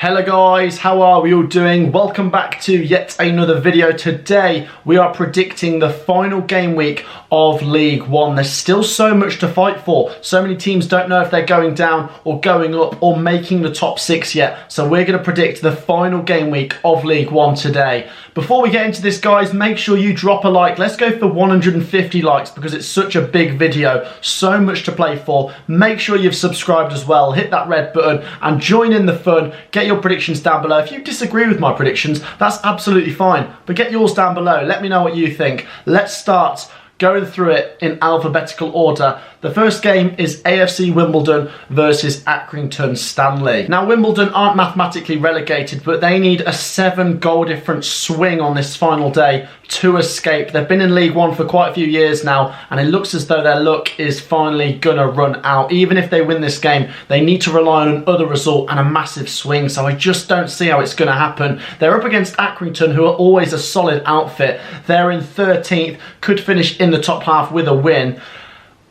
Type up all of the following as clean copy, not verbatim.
Hello guys, how are we all doing? Welcome back to yet another video. Today we are predicting the final game week of League One. There's still so much to fight for. So many teams don't know if they're going down or going up or making the top six yet. So we're going to predict the final game week of League One today. Before we get into this guys, make sure you drop a like. Let's go for 150 likes because it's such a big video. So much to play for. Make sure you've subscribed as well. Hit that red button and join in the fun. Get your predictions down below. If you disagree with my predictions, that's absolutely fine, but get yours down below. Let me know what you think. Let's start going through it in alphabetical order. The first game is AFC Wimbledon versus Accrington Stanley. Now Wimbledon aren't mathematically relegated, but they need a 7-goal difference swing on this final day to escape. They've been in League One for quite a few years now, and it looks as though their luck is finally gonna run out. Even if they win this game, they need to rely on another result and a massive swing, so I just don't see how it's gonna happen. They're up against Accrington, who are always a solid outfit. They're in 13th, could finish in the top half with a win.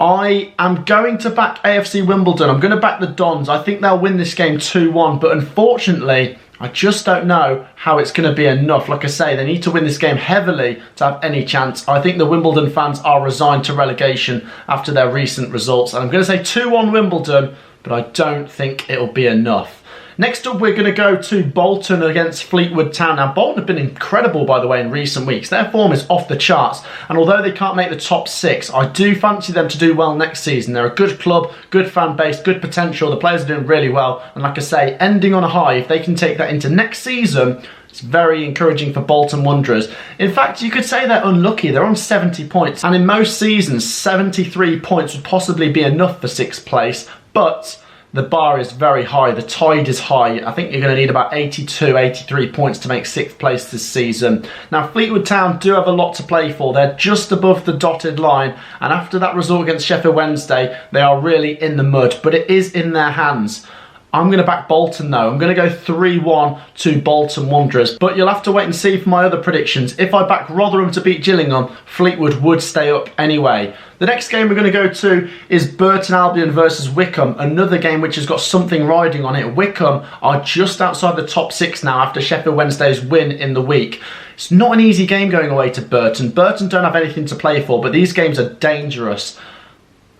I am going to back AFC Wimbledon. I'm going to back the Dons. I think they'll win this game 2-1, but unfortunately, I just don't know how it's going to be enough. Like I say, they need to win this game heavily to have any chance. I think the Wimbledon fans are resigned to relegation after their recent results. And I'm going to say 2-1 Wimbledon, but I don't think it'll be enough. Next up, we're going to go to Bolton against Fleetwood Town. Now, Bolton have been incredible, by the way, in recent weeks. Their form is off the charts. And although they can't make the top six, I do fancy them to do well next season. They're a good club, good fan base, good potential. The players are doing really well. And like I say, ending on a high, if they can take that into next season, it's very encouraging for Bolton Wanderers. In fact, you could say they're unlucky. They're on 70 points. And in most seasons, 73 points would possibly be enough for 6th place. But the bar is very high, the tide is high. I think you're going to need about 82, 83 points to make 6th place this season. Now, Fleetwood Town do have a lot to play for. They're just above the dotted line. And after that result against Sheffield Wednesday, they are really in the mud. But it is in their hands. I'm going to back Bolton though. I'm going to go 3-1 to Bolton Wanderers. But you'll have to wait and see for my other predictions. If I back Rotherham to beat Gillingham, Fleetwood would stay up anyway. The next game we're going to go to is Burton Albion versus Wycombe. Another game which has got something riding on it. Wycombe are just outside the top 6 now after Sheffield Wednesday's win in the week. It's not an easy game going away to Burton. Burton don't have anything to play for, but these games are dangerous.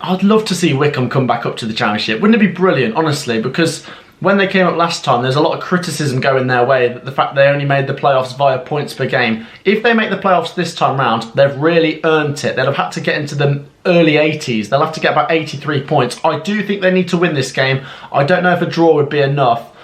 I'd love to see Wycombe come back up to the Championship. Wouldn't it be brilliant, honestly? Because when they came up last time, there's a lot of criticism going their way, that the fact they only made the playoffs via points per game. If they make the playoffs this time round, they've really earned it. They'll have had to get into the early 80s. They'll have to get about 83 points. I do think they need to win this game. I don't know if a draw would be enough.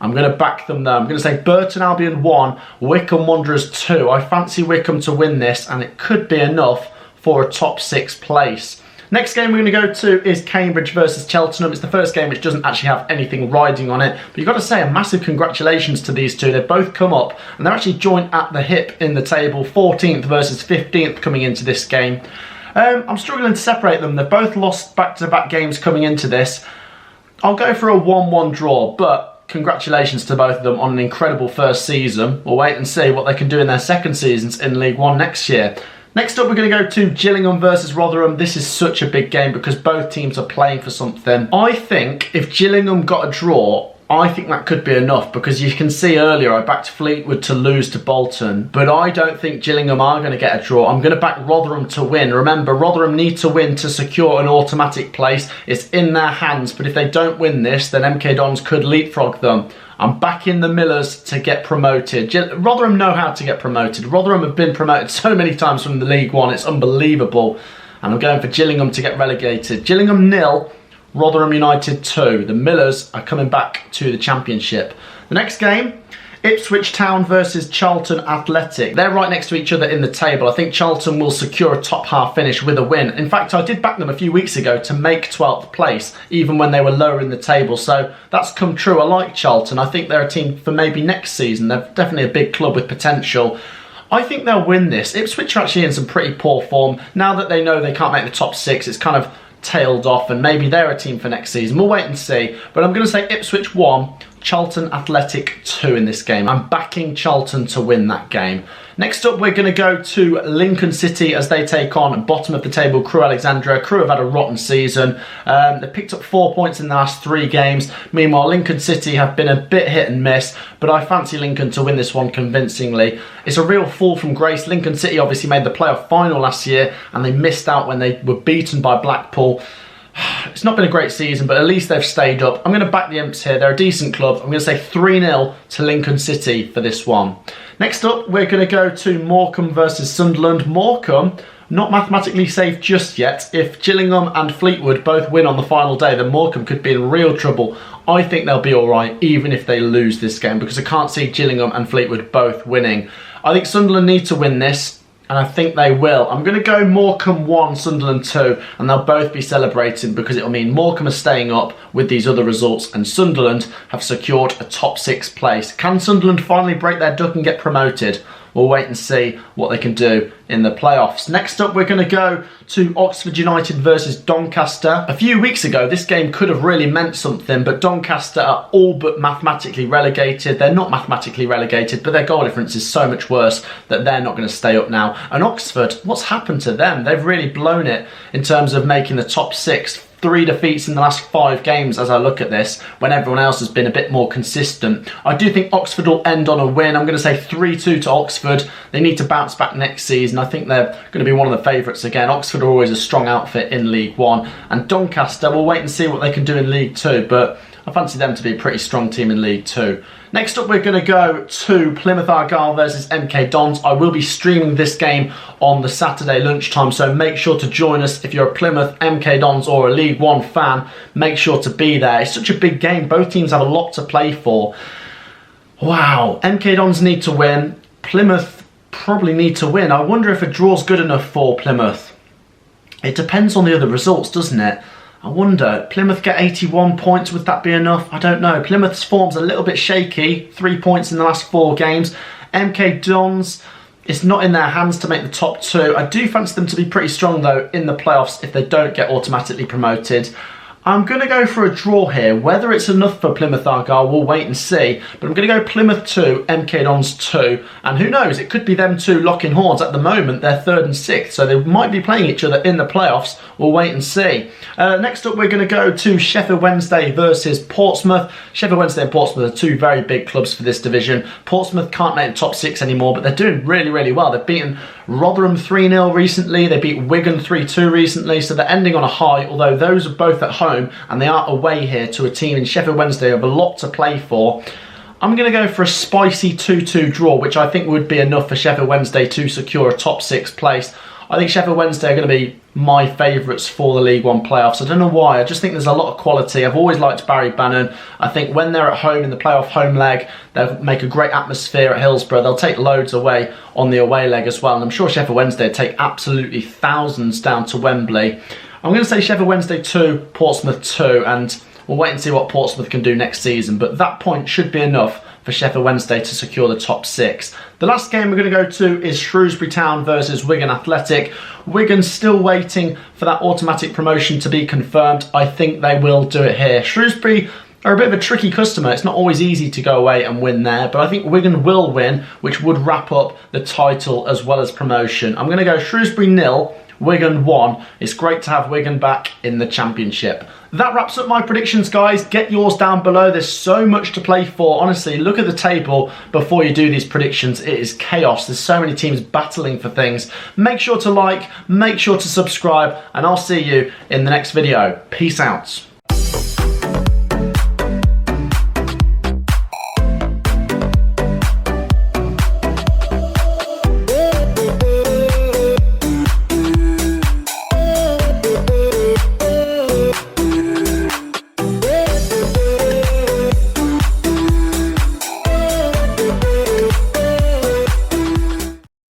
I'm going to back them though. I'm going to say Burton Albion 1, Wycombe Wanderers 2. I fancy Wycombe to win this, and it could be enough for a top 6 place. Next game we're going to go to is Cambridge versus Cheltenham. It's the first game which doesn't actually have anything riding on it. But you've got to say a massive congratulations to these two. They've both come up and they're actually joined at the hip in the table. 14th versus 15th coming into this game. I'm struggling to separate them. They've both lost back-to-back games coming into this. I'll go for a 1-1 draw, but congratulations to both of them on an incredible first season. We'll wait and see what they can do in their second seasons in League One next year. Next up, we're going to go to Gillingham versus Rotherham. This is such a big game because both teams are playing for something. I think if Gillingham got a draw, I think that could be enough because you can see earlier I backed Fleetwood to lose to Bolton, but I don't think Gillingham are going to get a draw. I'm going to back Rotherham to win. Remember, Rotherham need to win to secure an automatic place. It's in their hands, but if they don't win this, then MK Dons could leapfrog them. I'm backing the Millers to get promoted. Rotherham know how to get promoted. Rotherham have been promoted so many times from the League One, it's unbelievable. And I'm going for Gillingham to get relegated. Gillingham 0, Rotherham United 2. The Millers are coming back to the Championship. The next game, Ipswich Town versus Charlton Athletic. They're right next to each other in the table. I think Charlton will secure a top half finish with a win. In fact, I did back them a few weeks ago to make 12th place, even when they were lower in the table. So that's come true. I like Charlton. I think they're a team for maybe next season. They're definitely a big club with potential. I think they'll win this. Ipswich are actually in some pretty poor form. Now that they know they can't make the top 6, it's kind of tailed off, and maybe they're a team for next season. We'll wait and see. But I'm going to say Ipswich 1, Charlton Athletic 2 in this game. I'm backing Charlton to win that game. Next up, we're going to go to Lincoln City as they take on bottom of the table Crewe Alexandra. Crewe have had a rotten season. They picked up 4 points in the last 3 games. Meanwhile, Lincoln City have been a bit hit and miss, but I fancy Lincoln to win this one convincingly. It's a real fall from grace. Lincoln City obviously made the playoff final last year and they missed out when they were beaten by Blackpool. It's not been a great season, but at least they've stayed up. I'm going to back the Imps here. They're a decent club. I'm going to say 3-0 to Lincoln City for this one. Next up, we're going to go to Morecambe versus Sunderland. Morecambe, not mathematically safe just yet. If Gillingham and Fleetwood both win on the final day, then Morecambe could be in real trouble. I think they'll be alright, even if they lose this game, because I can't see Gillingham and Fleetwood both winning. I think Sunderland need to win this, and I think they will. I'm going to go Morecambe 1, Sunderland 2, and they'll both be celebrating because it'll mean Morecambe are staying up with these other results and Sunderland have secured a top 6 place. Can Sunderland finally break their duck and get promoted? We'll wait and see what they can do in the playoffs. Next up, we're going to go to Oxford United versus Doncaster. A few weeks ago, this game could have really meant something, but Doncaster are all but mathematically relegated. They're not mathematically relegated, but their goal difference is so much worse that they're not going to stay up now. And Oxford, what's happened to them? They've really blown it in terms of making the top 6. 3 defeats in the last 5 games as I look at this, when everyone else has been a bit more consistent. I do think Oxford will end on a win. I'm going to say 3-2 to Oxford. They need to bounce back next season. I think they're going to be one of the favourites again. Oxford are always a strong outfit in League 1. And Doncaster, we'll wait and see what they can do in League 2, but I fancy them to be a pretty strong team in League 2. Next up, we're going to go to Plymouth Argyle versus MK Dons. I will be streaming this game on the Saturday lunchtime, so make sure to join us. If you're a Plymouth, MK Dons or a League 1 fan, make sure to be there. It's such a big game. Both teams have a lot to play for. Wow. MK Dons need to win. Plymouth probably need to win. I wonder if a draw's good enough for Plymouth. It depends on the other results, doesn't it? I wonder, Plymouth get 81 points, would that be enough? I don't know. Plymouth's form's a little bit shaky, 3 points in the last 4 games. MK Dons, it's not in their hands to make the top 2. I do fancy them to be pretty strong though in the playoffs if they don't get automatically promoted. I'm going to go for a draw here. Whether it's enough for Plymouth Argyle, we'll wait and see. But I'm going to go Plymouth 2, MK Dons 2. And who knows, it could be them two locking horns. At the moment, they're 3rd and 6th, so they might be playing each other in the playoffs. We'll wait and see. Next up, we're going to go to Sheffield Wednesday versus Portsmouth. Sheffield Wednesday and Portsmouth are 2 very big clubs for this division. Portsmouth can't make the top 6 anymore, but they're doing really, really well. They've beaten Rotherham 3-0 recently. They beat Wigan 3-2 recently, so they're ending on a high, although those are both at home and they are away here to a team in Sheffield Wednesday who have a lot to play for. I'm going to go for a spicy 2-2 draw, which I think would be enough for Sheffield Wednesday to secure a top 6 place. I think Sheffield Wednesday are going to be my favourites for the League 1 playoffs. I don't know why, I just think there's a lot of quality. I've always liked Barry Bannon. I think when they're at home in the playoff home leg, they'll make a great atmosphere at Hillsborough. They'll take loads away on the away leg as well. And I'm sure Sheffield Wednesday will take absolutely thousands down to Wembley. I'm going to say Sheffield Wednesday 2, Portsmouth 2, and we'll wait and see what Portsmouth can do next season. But that point should be enough for Sheffield Wednesday to secure the top 6. The last game we're going to go to is Shrewsbury Town versus Wigan Athletic. Wigan's still waiting for that automatic promotion to be confirmed. I think they will do it here. Shrewsbury are a bit of a tricky customer. It's not always easy to go away and win there, but I think Wigan will win, which would wrap up the title as well as promotion. I'm going to go Shrewsbury 0, Wigan 1. It's great to have Wigan back in the Championship. That wraps up my predictions, guys. Get yours down below. There's so much to play for. Honestly, look at the table before you do these predictions. It is chaos. There's so many teams battling for things. Make sure to like, make sure to subscribe, and I'll see you in the next video. Peace out.